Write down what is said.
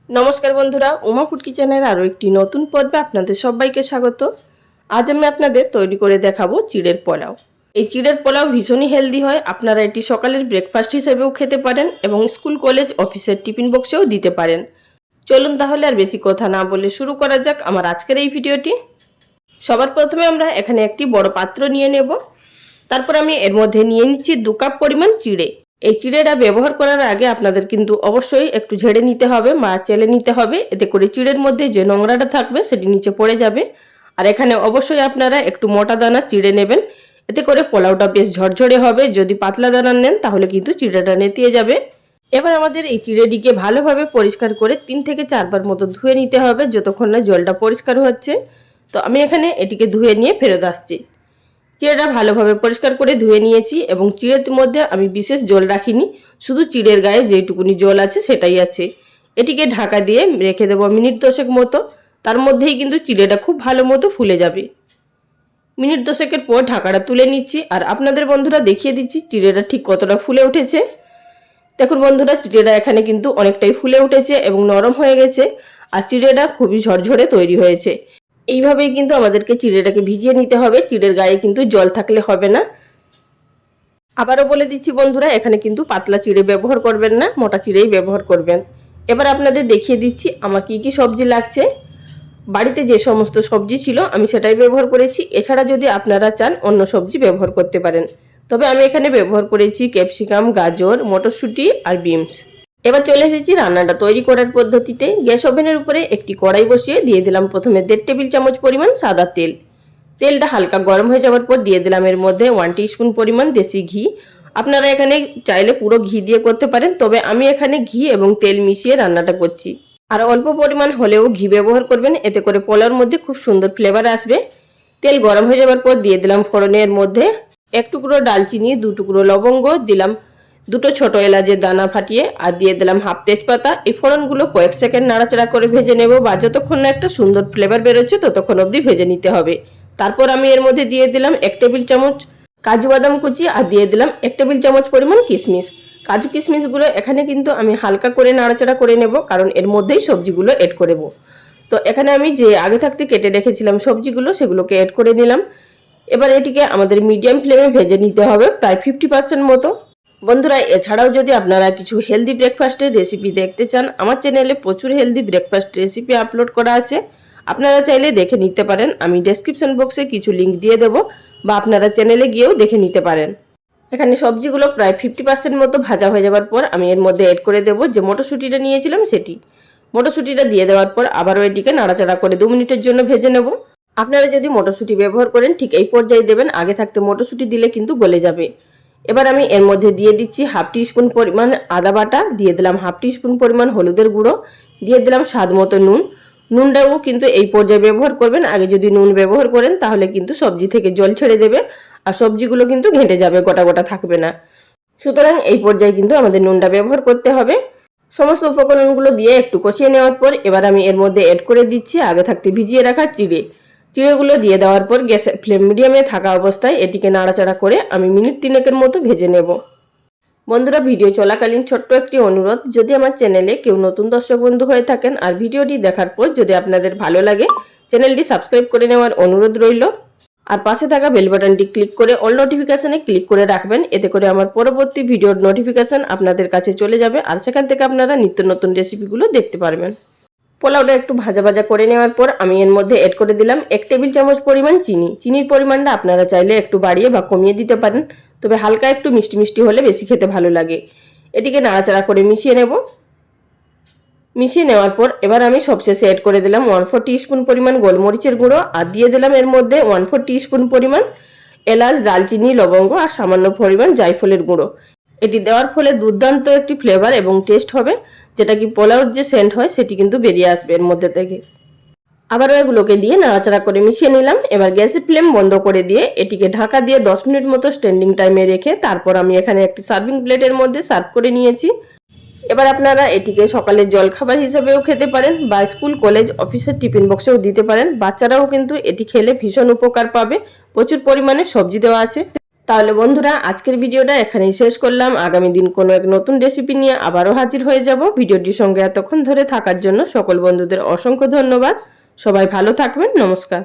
নমস্কার বন্ধুরা, উমা ফুড কিচেনের আরও একটি নতুন পর্বে আপনাদের সবাইকে স্বাগত। আজ আমি আপনাদের তৈরি করে দেখাবো চিড়ের পোলাও। এই চিড়ের পোলাও ভীষণই হেলদি হয়। আপনারা এটি সকালের ব্রেকফাস্ট হিসেবেও খেতে পারেন এবং স্কুল কলেজ অফিসের টিফিন বক্সেও দিতে পারেন। চলুন তাহলে আর বেশি কথা না বলে শুরু করা যাক আমার আজকের এই ভিডিওটি। সবার প্রথমে আমরা এখানে একটি বড় পাত্র নিয়ে নেব। তারপর আমি এর মধ্যে নিয়ে নিচ্ছি 2 কাপ পরিমাণ চিড়ে। এই চিড়েটা ব্যবহার করার আগে আপনাদের কিন্তু অবশ্যই একটু ঝেড়ে নিতে হবে বা চেলে নিতে হবে, এতে করে চিড়ের মধ্যে যে নোংরাটা থাকবে সেটি নিচে পড়ে যাবে। আর এখানে অবশ্যই আপনারা একটু মোটা দানা চিড়ে নেবেন, এতে করে পোলাওটা বেশ ঝরঝরে হবে। যদি পাতলা দানা নেন তাহলে কিন্তু চিড়েটা নেতিয়ে যাবে। এবার আমাদের এই চিড়েটিকে ভালোভাবে পরিষ্কার করে 3 থেকে 4 বার মতো ধুয়ে নিতে হবে যতক্ষণ না জলটা পরিষ্কার হচ্ছে। তো আমি এখানে এটিকে ধুয়ে নিয়ে ফেরত আসছি। চিড়েটা ভালোভাবে পরিষ্কার করে ধুয়ে নিয়েছি এবং চিড়ের মধ্যে আমি বিশেষ জল রাখিনি, শুধু চিড়ের গায়ে যেটুকুনি জল আছে সেটাই আছে। এটিকে ঢাকা দিয়ে রেখে দেবো মিনিট 10 মতো। তার মধ্যেই কিন্তু চিড়েটা খুব ভালো মতো ফুলে যাবে। মিনিট 10 পর ঢাকাটা তুলে নিচ্ছি আর আপনাদের বন্ধুরা দেখিয়ে দিচ্ছি চিড়েটা ঠিক কতটা ফুলে উঠেছে। দেখুন বন্ধুরা, চিড়েটা এখানে কিন্তু অনেকটাই ফুলে উঠেছে এবং নরম হয়ে গেছে আর চিড়েটা খুবই ঝরঝরে তৈরি হয়েছে। এইভাবেই কিন্তু আমাদেরকে চিড়েটাকে ভিজিয়ে নিতে হবে, চিড়ের গায়ে কিন্তু জল থাকলে হবে না। আবারও বলে দিচ্ছি বন্ধুরা, এখানে কিন্তু পাতলা চিড়ে ব্যবহার করবেন না, মোটা চিড়েই ব্যবহার করবেন। এবার আপনাদের দেখিয়ে দিচ্ছি আমার কি কি সবজি লাগছে। বাড়িতে যে সমস্ত সবজি ছিল আমি সেটাই ব্যবহার করেছি, এছাড়া যদি আপনারা চান অন্য সবজি ব্যবহার করতে পারেন। তবে আমি এখানে ব্যবহার করেছি ক্যাপসিকাম, গাজর, মটরশুঁটি আর বিনস। এবার চলে এসেছি রান্নাটা তৈরি করার পদ্ধতিতে। গ্যাস ওভেনের উপরে একটি কড়াই বসিয়ে দিয়ে দিলাম প্রথমে 1.5 টেবিল চামচ পরিমাণ সাদা তেল। তেলটা হালকা গরম হয়ে যাওয়ার পর দিয়ে দিলাম এর মধ্যে 1 টিস্পুন পরিমাণ দেশি ঘি। আপনারা এখানে চাইলে পুরো ঘি দিয়ে করতে পারেন, তবে আমি এখানে ঘি এবং তেল মিশিয়ে রান্নাটা করছি। আর অল্প পরিমাণ হলেও ঘি ব্যবহার করবেন, এতে করে পোলাওর মধ্যে খুব সুন্দর ফ্লেভার আসবে। তেল গরম হয়ে যাওয়ার পর দিয়ে দিলাম ফোড়নের মধ্যে 1 টুকরো ডালচিনি, 2 টুকরো লবঙ্গ, দিলাম 2টো ছোট এলাচের দানা ফাটিয়ে আর দিয়ে দিলাম হাফ তেজপাতা। এই ফোড়নগুলো কয়েক সেকেন্ড নাড়াচাড়া করে ভেজে নেব বা যতক্ষণ না একটা সুন্দর ফ্লেভার বেরোচ্ছে ততক্ষণ অবধি ভেজে নিতে হবে। তারপর আমি এর মধ্যে দিয়ে দিলাম 1 টেবিল চামচ কাজু বাদাম কুচি আর দিয়ে দিলাম 1 টেবিল চামচ পরিমাণ কিশমিশ। কাজু কিশমিশগুলো এখানে কিন্তু আমি হালকা করে নাড়াচাড়া করে নেব, কারণ এর মধ্যেই সবজিগুলো এড করব। তো এখানে আমি যে আগে থাকতে কেটে রেখেছিলাম সবজিগুলো সেগুলোকে এড করে নিলাম। এবার এটিকে আমাদের মিডিয়াম ফ্লেমে ভেজে নিতে হবে প্রায় 50% মতো। বন্ধুরা, এছাড়াও যদি আপনারা কিছু হেলদি ব্রেকফাস্টের রেসিপি দেখতে চান, আমার চ্যানেলে প্রচুর হেলদি ব্রেকফাস্ট রেসিপি আপলোড করা আছে, আপনারা চাইলে দেখে নিতে পারেন। আমি ডেসক্রিপশন বক্সে কিছু লিঙ্ক দিয়ে দেবো বা আপনারা চ্যানেলে গিয়েও দেখে নিতে পারেন। এখানে সবজিগুলো প্রায় 50% মতো ভাজা হয়ে যাওয়ার পর আমি এর মধ্যে এড করে দেবো যে মটরশুঁটিটা নিয়েছিলাম সেটি। মটরশুঁটিটা দিয়ে দেওয়ার পর আবারও এটিকে নাড়াচাড়া করে 2 মিনিটের জন্য ভেজে নেব। আপনারা যদি মটরশুঁটি ব্যবহার করেন ঠিক এই পর্যায়ে দেবেন, আগে থাকতে মটরশুঁটি দিলে কিন্তু গলে যাবে। এবার আমি এর মধ্যে দিয়ে দিচ্ছি হাফ টিস্পুন পরিমাণ আদা বাটা, দিয়ে দিলাম হাফ টিস্পুন পরিমাণ হলুদের গুঁড়ো, দিয়ে দিলাম স্বাদ মতো নুন। নুনটাও কিন্তু এই পর্যায়ে ব্যবহার করবেন, আগে যদি নুন ব্যবহার করেন তাহলে কিন্তু সবজি থেকে জল ছেড়ে দেবে আর সবজিগুলো কিন্তু ঘেঁটে যাবে, গোটা গোটা থাকবে না। সুতরাং এই পর্যায়ে কিন্তু আমাদের নুনটা ব্যবহার করতে হবে। সমস্ত উপকরণগুলো দিয়ে একটু কষিয়ে নেওয়ার পর এবার আমি এর মধ্যে এড করে দিচ্ছি আগে থাকতে ভিজিয়ে রাখা চিড়েগুলো দিয়ে দেওয়ার পর গ্যাসের ফ্লেম মিডিয়ামে থাকা অবস্থায় এটিকে নাড়াচাড়া করে আমি মিনিট 3 মতো ভেজে নেব। বন্ধুরা, ভিডিও চলাকালীন ছোট্ট একটি অনুরোধ, যদি আমার চ্যানেলে কেউ নতুন দর্শক বন্ধু হয়ে থাকেন আর ভিডিওটি দেখার পর যদি আপনাদের ভালো লাগে, চ্যানেলটি সাবস্ক্রাইব করে নেওয়ার অনুরোধ রইল। আর পাশে থাকা বেল বাটনটি ক্লিক করে অল নোটিফিকেশনে ক্লিক করে রাখবেন, এতে করে আমার পরবর্তী ভিডিওর নোটিফিকেশন আপনাদের কাছে চলে যাবে আর সেখান থেকে আপনারা নিত্য নতুন রেসিপিগুলো দেখতে পারবেন। পোলাওটা একটু ভাজা ভাজা করে নেওয়ার পর আমি এর মধ্যে এড করে দিলাম 1 টেবিল চামচ পরিমাণ চিনি। চিনির পরিমাণটা আপনারা চাইলে একটু বাড়িয়ে বা কমিয়ে দিতে পারেন, তবে হালকা একটু মিষ্টি মিষ্টি হলে বেশি খেতে ভালো লাগে। এটিকে নাড়াচাড়া করে মিশিয়ে নেব। মিশিয়ে নেওয়ার পর এবার আমি সবশেষে এড করে দিলাম 1/4 টিস্পুন পরিমাণ গোলমরিচের গুঁড়ো আর দিয়ে দিলাম এর মধ্যে 1/4 টিস্পুন পরিমাণ এলাচ, দালচিনি, লবঙ্গ আর সামান্য পরিমাণ জায়ফলের গুঁড়ো। এটি দেওয়ার ফলে দুর্দান্ত একটি ফ্লেভার এবং টেস্ট হবে, যেটা কি পোলাওর যে সেন্ট হয় সেটি কিন্তু বেরিয়ে আসবে এর মধ্যে থেকে। আবারও এগুলোকে দিয়ে নাড়াচাড়া করে মিশিয়ে নিলাম। এবার গ্যাসের ফ্লেম বন্ধ করে দিয়ে এটিকে ঢাকা দিয়ে 10 মিনিট মতো স্ট্যান্ডিং টাইমে রেখে তারপর আমি এখানে একটি সার্ভিং প্লেটের মধ্যে সার্ভ করে নিয়েছি। এবার আপনারা এটিকে সকালের জলখাবার হিসেবেও খেতে পারেন বা স্কুল কলেজ অফিসের টিফিন বক্সেও দিতে পারেন। বাচ্চারাও কিন্তু এটি খেলে ভীষণ উপকার পাবে, প্রচুর পরিমাণে সবজি দেওয়া আছে। তাহলে বন্ধুরা আজকের ভিডিওটা এখানেই শেষ করলাম। আগামী দিন কোনো এক নতুন রেসিপি নিয়ে আবারও হাজির হয়ে যাব। ভিডিওটির সঙ্গে এতক্ষণ ধরে থাকার জন্য সকল বন্ধুদের অসংখ্য ধন্যবাদ। সবাই ভালো থাকবেন। নমস্কার।